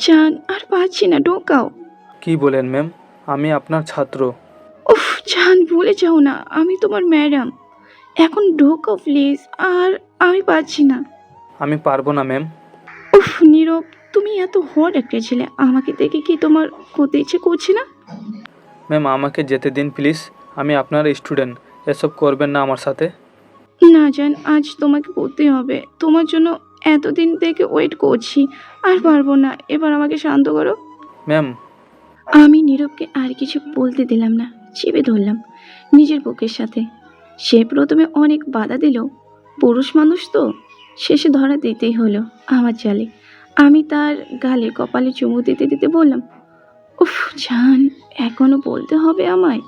জান, আর পারছি না, ঢোকাও। কি বলেন ম্যাম? আমি আপনার ছাত্র। উফ জান, ভুলে যাও না, আমি তোমার ম্যাডাম। এখন ঢোকাও প্লিজ। আর আমি পারছি না। আমি পারবো না ম্যাম। উফ নীরব, তুমি এত হট একটা ছেলে, আমাকে দেখে কি তোমার করতে ইচ্ছে করছে না? ম্যাম আমাকে যেতে দিন প্লিজ। আমি আপনার স্টুডেন্ট। এসব করবেন না আমার সাথে। না জান, আজ তোমাকে করতেই হবে। তোমার জন্য এতদিন থেকে ওয়েট করছি। আর পারবো না, এবার আমাকে শান্ত করো। ম্যাম আমি নীরবকে আর কিছু বলতে দিলাম না, চেপে ধরলাম নিজের বুকের সাথে। সে প্রথমে অনেক বাধা দিল, পুরুষ মানুষ তো, শেষে ধরা দিতেই হলো আমার জালে। আমি তার গালে কপালে চুমু দিতে দিতে বললাম, উফ জান, এখনো বলতে হবে আমায়?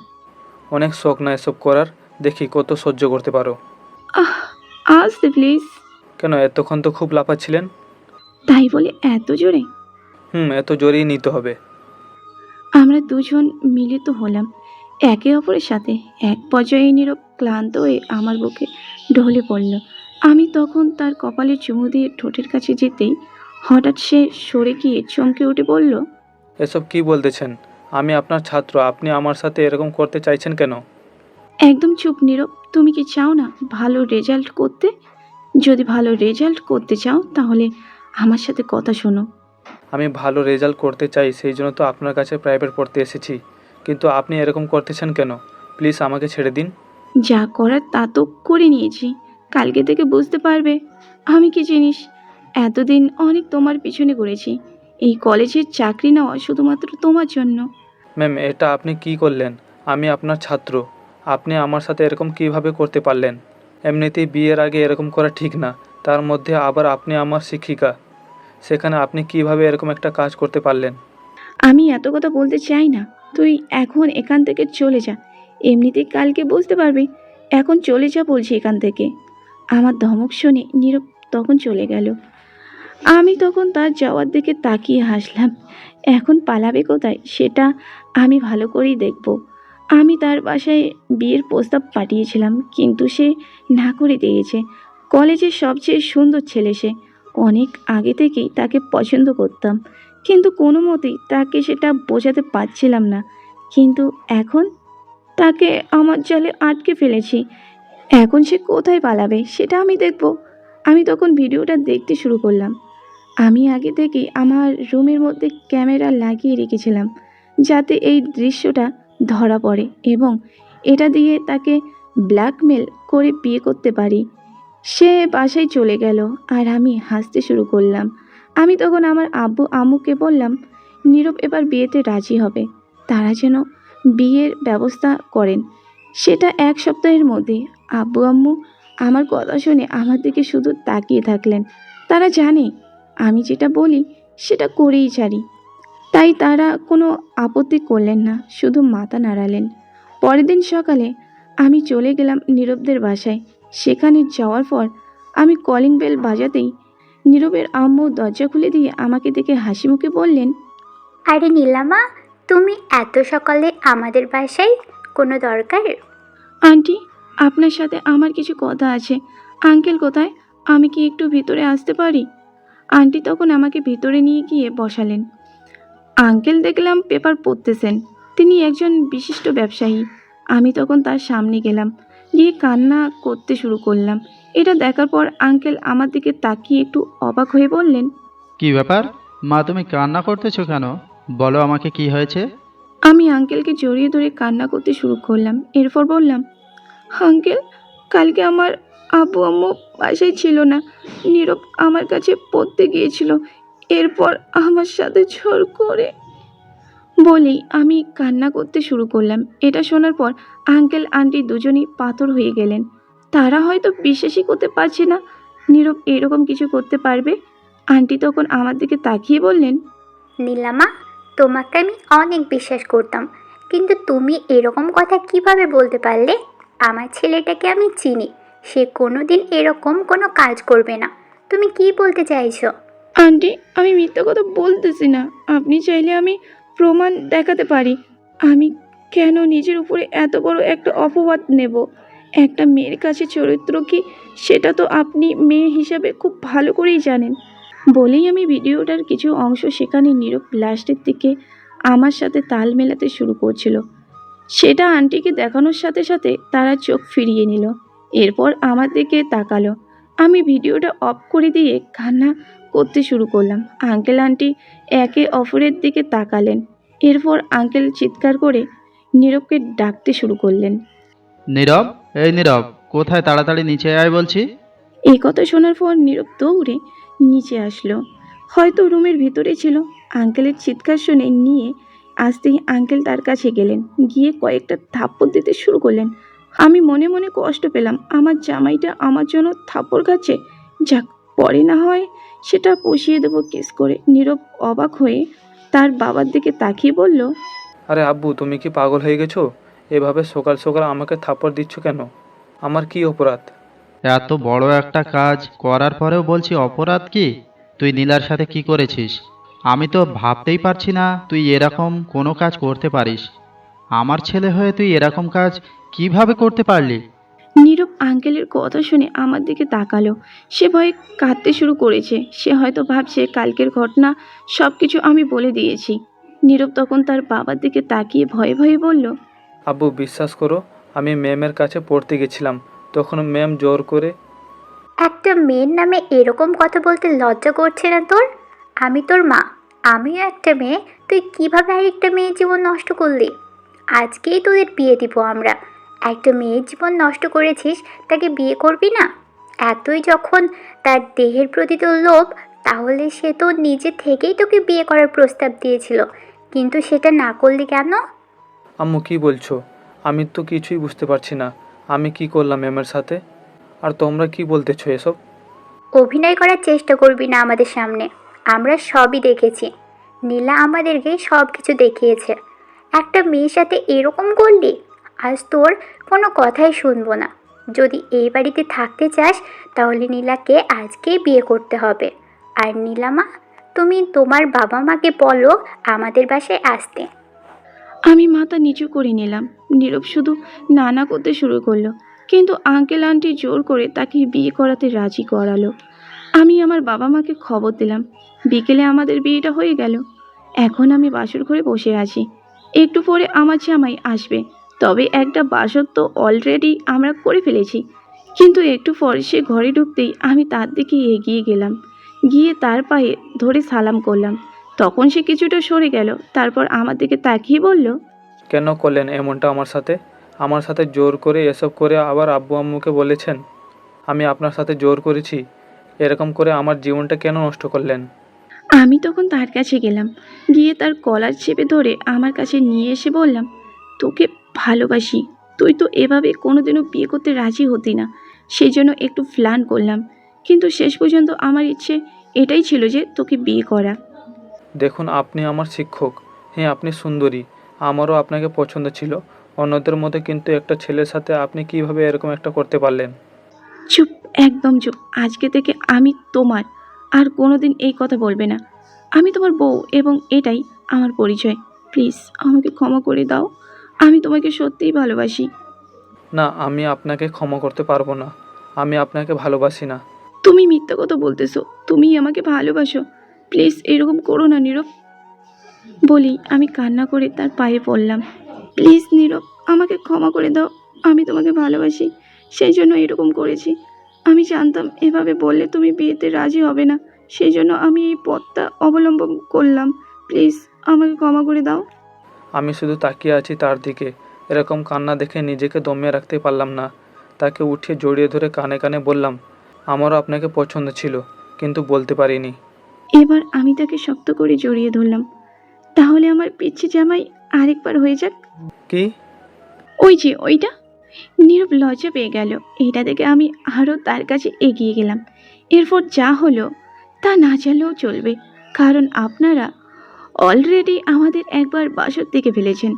অনেক শখ না এসব করার। দেখি কত সহ্য করতে পারো। আহ, আসতে প্লিজ। কেন, এতক্ষণ তো খুব লাফাচ্ছিলেন। তাই বলে এত জোরে? এত জোরেই নিতে হবে। আমরা দুজন মিলিত হলাম একে অপরের সাথে। এক পর্যায়ে নীরব ক্লান্ত হয়ে আমার বুকে ঢলে পড়ল। আমি তখন তার কপালে চুমু দিয়ে ঠোঁটের কাছে যেতেই হঠাৎ সে সরে গিয়ে চমকে উঠে বলল, এসব কি বলতেছেন? আমি আপনার ছাত্র, আপনি আমার সাথে এরকম করতে চাইছেন কেন? একদম চুপ নীরব। তুমি কি চাও না ভালো রেজাল্ট করতে? যদি ভালো রেজাল্ট করতে চাও তাহলে আমার সাথে কথা শোনো। আমি ভালো রেজাল্ট করতে চাই, সেই জন্য তো আপনার কাছে প্রাইভেট পড়তে এসেছি। কিন্তু আপনি এরকম করতেছেন কেন? প্লিজ আমাকে ছেড়ে দিন। যা করার তা তো করে নিয়েছি, কালকে থেকে বুঝতে পারবে আমি কি জিনিস। এতদিন অনেক তোমার পিছনে ঘুরেছি, এই কলেজের চাকরি নেওয়া শুধুমাত্র তোমার জন্য। ম্যাম এটা আপনি কি করলেন? আমি আপনার ছাত্র। আপনি আমার সাথে এরকম কিভাবে করতে পারলেন? এমনিতেই বিয়ের আগে এরকম করা ঠিক না, তার মধ্যে আবার আপনি আমার শিক্ষিকা। সেখানে আপনি কিভাবে এরকম একটা কাজ করতে পারলেন? আমি এত কথা বলতে চাই না, তুই এখন এখান থেকে চলে যা। এমনিতেই কালকে বুঝতে পারবি, এখন চলে যা বলছি এখান থেকে। আমার ধমক শুনে নীরব তখন চলে গেল। আমি তখন তার যাওয়ার দিকে তাকিয়ে হাসলাম। এখন পালাবে কোথায় সেটা আমি ভালো করেই দেখব। আমি তার বাসায় বিয়ের প্রস্তাব পাঠিয়েছিলাম, কিন্তু সে না করে দিয়েছে। কলেজের সবচেয়ে সুন্দর ছেলে সে। অনেক আগে থেকেই তাকে পছন্দ করতাম, কিন্তু কোনো মতেই তাকে সেটা বোঝাতে পারছিলাম না। কিন্তু এখন তাকে আমার জালে আটকে ফেলেছি। এখন সে কোথায় পালাবে সেটা আমি দেখব। আমি তখন ভিডিওটা দেখতে শুরু করলাম। আমি আগে থেকেই আমার রুমের মধ্যে ক্যামেরা লাগিয়ে রেখেছিলাম, যাতে এই দৃশ্যটা ধরা পড়ে এবং এটা দিয়ে তাকে ব্ল্যাকমেল করে বিয়ে করতে পারি। সে বাসায় চলে গেল আর আমি হাসতে শুরু করলাম। আমি তখন আমার আব্বু আম্মুকে বললাম, নীরব এবার বিয়েতে রাজি হবে, তারা যেন বিয়ের ব্যবস্থা করেন, সেটা 1 সপ্তাহের মধ্যে। আব্বু আম্মু আমার কথা শুনে আমার দিকে শুধু তাকিয়ে থাকলেন। তারা জানে আমি যেটা বলি সেটা করেই ছাড়ি, তাই তারা কোনো আপত্তি করলেন না, শুধু মাথা নাড়ালেন। পরের দিন সকালে আমি চলে গেলাম নীরবদের বাসায়। সেখানে যাওয়ার পর আমি কলিং বেল বাজাতেই নীরবের আম্মু দরজা খুলে দিয়ে আমাকে দেখে হাসি মুখে বললেন, আরে নীলামা, তুমি এত সকালে আমাদের বাসায়? কোনো দরকার? আন্টি, আপনার সাথে আমার কিছু কথা আছে। আঙ্কেল কোথায়? আমি কি একটু ভিতরে আসতে পারি? আন্টি তখন আমাকে ভিতরে নিয়ে গিয়ে বসালেন। আঙ্কেল দেখলাম পেপার পড়তেছেন। তিনি একজন বিশিষ্ট ব্যবসায়ী। আমি তখন তার সামনে গেলাম, গিয়ে কান্না করতে শুরু করলাম। এটা দেখার পর আঙ্কেল আমার দিকে তাকিয়ে একটু অবাক হয়ে বললেন, কি ব্যাপার মা, তুমি কান্না করতেছো কেন? বলো আমাকে কি হয়েছে? আমি আঙ্কেলকে জড়িয়ে ধরে কান্না করতে শুরু করলাম। এরপর বললাম, আঙ্কেল, কালকে আমার আব্বু আম্মু বাসায় ছিল না। নীরব আমার কাছে পড়তে গিয়েছিল, এরপর আমার সাথে জোর করে বলেই আমি কান্না করতে শুরু করলাম। এটা শোনার পর আঙ্কেল আন্টি দুজনেই পাথর হয়ে গেলেন। তারা হয়তো বিশ্বাসই করতে পারছে না নীরব এরকম কিছু করতে পারবে। আন্টি তখন আমার দিকে তাকিয়ে বললেন, নীলামা, তোমাকে আমি অনেক বিশ্বাস করতাম, কিন্তু তুমি এরকম কথা কিভাবে বলতে পারলে? আমার ছেলেটাকে আমি চিনি, সে কোনো দিন এরকম কোনো কাজ করবে না। তুমি কি বলতে চাইছো? আন্টি, আমি মিথ্যা কথা বলতেছি না। আপনি চাইলে আমি প্রমাণ দেখাতে পারি। আমি কেন নিজের উপরে এত বড় একটা অপবাদ নেব? একটা মেয়ের কাছে চরিত্র কি, সেটা তো আপনি মেয়ে হিসাবে খুব ভালো করেই জানেন। বলেই আমি ভিডিওটার কিছু অংশ সেখানে নীরব লাস্টের দিকে আমার সাথে তাল মেলাতে শুরু করছিল। সেটা আন্টিকে দেখানোর সাথে সাথে তারা চোখ ফিরিয়ে নিল। এরপর আমার দিকে তাকালো। আমি ভিডিওটা অফ করে দিয়ে কান্না করতে শুরু করলাম। আঙ্কেল আন্টি একে অপরের দিকে তাকালেন। এরপর আঙ্কেল চিৎকার করে নীরবকে ডাকতে শুরু করলেন। নীরব, এই নীরব, কোথায়? তাড়াতাড়ি নিচে আয় বলছি। এই কথা শোনার পর নীরব দৌড়ে নিচে আসলো। হয়তো রুমের ভিতরে ছিল। আঙ্কেলের চিৎকার শুনে নিয়ে আসতেই আঙ্কেল তার কাছে গেলেন, গিয়ে কয়েকটা থাপ্পড় দিতে শুরু করলেন। আমি মনে মনে কষ্ট পেলাম, আমার জামাইটা আমার জন্য থাপ্পড় খাচ্ছে। যাক, পরে না হয় সেটা পুষিয়ে দেবো কেস করে। নীরব অবাক হয়ে তার বাবার দিকে তাকিয়ে বলল, আরে আব্বু, তুমি কি পাগল হয়ে গেছো? এভাবে সকাল সকাল আমাকে থাপ্পড় দিচ্ছ কেন? আমার কি অপরাধ? এত বড় একটা কাজ করার পরেও বলছি অপরাধ কি? তুই নীলার সাথে কি করেছিস? আমি তো ভাবতেই পারছি না তুই এরকম কোনো কাজ করতে পারিস। আমার ছেলে হয়ে তুই এরকম কাজ কিভাবে করতে পারলি? নীরব আঙ্কেলের কথা শুনে আমার দিকে তাকালো। সে ভয়ে কাঁদতে শুরু করেছে। সে হয়তো ভাবছে কালকের ঘটনা সব কিছু আমি বলে দিয়েছি। নীরব তখন তার বাবার দিকে তাকিয়ে ভয়ে ভয়ে বলল, আব্বু, বিশ্বাস করো, আমি ম্যামের কাছে পড়তে গেছিলাম। তখন ম্যাম জোর করে। একটা মেয়ের নামে এরকম কথা বলতে লজ্জা করছে না তোর? আমি তোর মা, আমিও একটা মেয়ে। তুই কিভাবে আরেকটা মেয়ের জীবন নষ্ট করলি? আজকেই তোদের বিয়ে দিব আমরা। একটা মেয়ের জীবন নষ্ট করেছিস, তাকে বিয়ে করবি না? এতই যখন তার দেহের প্রতি তোর লোভ, তাহলে সে তো নিজে থেকেই তোকে বিয়ে করার প্রস্তাব দিয়েছিল, কিন্তু সেটা না করলি কেন? আম্মু, কি বলছো? আমি তো কিছুই বুঝতে পারছি না। আমি কি করলাম ম্যামের সাথে? আর তোমরা কি বলতেছো এসব? অভিনয় করার চেষ্টা করবি না আমাদের সামনে। আমরা সবই দেখেছি। নীলা আমাদেরকে সব কিছু দেখিয়েছে। একটা মেয়ের সাথে এরকম করলি? আজ তোর কোনো কথাই শুনবো না। যদি এই বাড়িতে থাকতে চাস, তাহলে নীলাকে আজকেই বিয়ে করতে হবে। আর নীলামা, তুমি তোমার বাবা মাকে বলো আমাদের বাসায় আসতে। আমি মাথা নিচু করে নিলাম। নীরব শুধু নানা করতে শুরু করলো, কিন্তু আঙ্কেল আন্টি জোর করে তাকে বিয়ে করাতে রাজি করালো। আমি আমার বাবা মাকে খবর দিলাম। বিকেলে আমাদের বিয়েটা হয়ে গেল। এখন আমি বাসর ঘরে বসে আছি। একটু পরে আমার জামাই আসবে। তবে একটা বাসর তো অলরেডি আমরা করে ফেলেছি। কিন্তু একটু পরে সে ঘরে ঢুকতেই আমি তার দিকে এগিয়ে গেলাম, গিয়ে তার পায়ে ধরে সালাম করলাম। তখন সে কিছুটা সরে গেল, তারপর আমার দিকে তাকিয়ে বলল, কেন করলেন এমনটা আমার সাথে? আমার সাথে জোর করে এসব করে আবার আব্বু আম্মুকে বলেছেন আমি আপনার সাথে জোর করেছি? এরকম করে আমার জীবনটা কেন নষ্ট করলেন? আমি তখন তার কাছে গেলাম, গিয়ে তার কলার চেপে ধরে আমার কাছে নিয়ে এসে বললাম, তোকে ভালোবাসি। তুই তো এভাবে কোনোদিনও বিয়ে করতে রাজি হতি না, সেই জন্য একটু প্ল্যান করলাম। কিন্তু শেষ পর্যন্ত আমার ইচ্ছে এটাই ছিল যে তোকে বিয়ে করা। দেখুন, আপনি আমার শিক্ষক। হ্যাঁ, আপনি সুন্দরী। আমারও আপনাকে পছন্দ ছিল অন্যদের মধ্যে, কিন্তু একটা ছেলের সাথে আপনি কিভাবে এরকম একটা করতে পারলেন? চুপ, একদম চুপ। আজকে থেকে আমি তোমার। আর কোনোদিন এই কথা বলবে না। আমি তোমার বউ এবং এটাই আমার পরিচয়। প্লিজ আমাকে ক্ষমা করে দাও। আমি তোমাকে সত্যিই ভালোবাসি। না, আমি আপনাকে ক্ষমা করতে পারবো না। আমি আপনাকে ভালোবাসি না। তুমি মিথ্যা কথা বলতেছো। তুমিই আমাকে ভালোবাসো। প্লিজ এরকম করো না নীরব। বলি আমি কান্না করে তার পায়ে পড়লাম। প্লিজ নীরব, আমাকে ক্ষমা করে দাও। আমি তোমাকে ভালোবাসি, সেই জন্য এরকম করেছি। আমি জানতাম এভাবে বললে তুমি বিয়েতে রাজি হবে না, সেই জন্য আমি এই পথটা অবলম্বন করলাম। প্লিজ আমাকে ক্ষমা করে দাও। আমি শুধু তাকিয়ে আছি তার দিকে। এরকম কান্না দেখে নিজেকে দমিয়ে রাখতে পারলাম না। তাকে উঠিয়ে জড়িয়ে ধরে কানে কানে বললাম, আমারও আপনাকে পছন্দ ছিল, কিন্তু বলতে পারিনি। এবার আমি তাকে শক্ত করে জড়িয়ে ধরলাম। তাহলে আমার পিচ্ছি জামাই আরেকবার হয়ে যাক। কি? ওই যে ওইটা। নীরব লজ্জা পেয়ে গেল। এটা দেখে আমি আরও তার কাছে এগিয়ে গেলাম। এরপর যা হলো তা না জানলেও চলবে, কারণ আপনারা অলরেডি আমাদের একবার বাসর দেখে ফেলেছেন।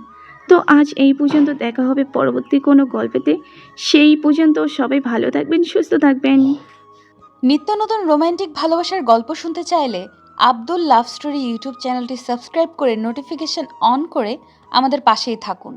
তো আজ এই পর্যন্ত, দেখা হবে পরবর্তী কোনো গল্পেতে। সেই পর্যন্ত সবাই ভালো থাকবেন, সুস্থ থাকবেন। নিত্য নতুন রোমান্টিক ভালোবাসার গল্প শুনতে চাইলে আব্দুল লাভ স্টোরি ইউটিউব চ্যানেলটি সাবস্ক্রাইব করে নোটিফিকেশন অন করে আমাদের পাশেই থাকুন।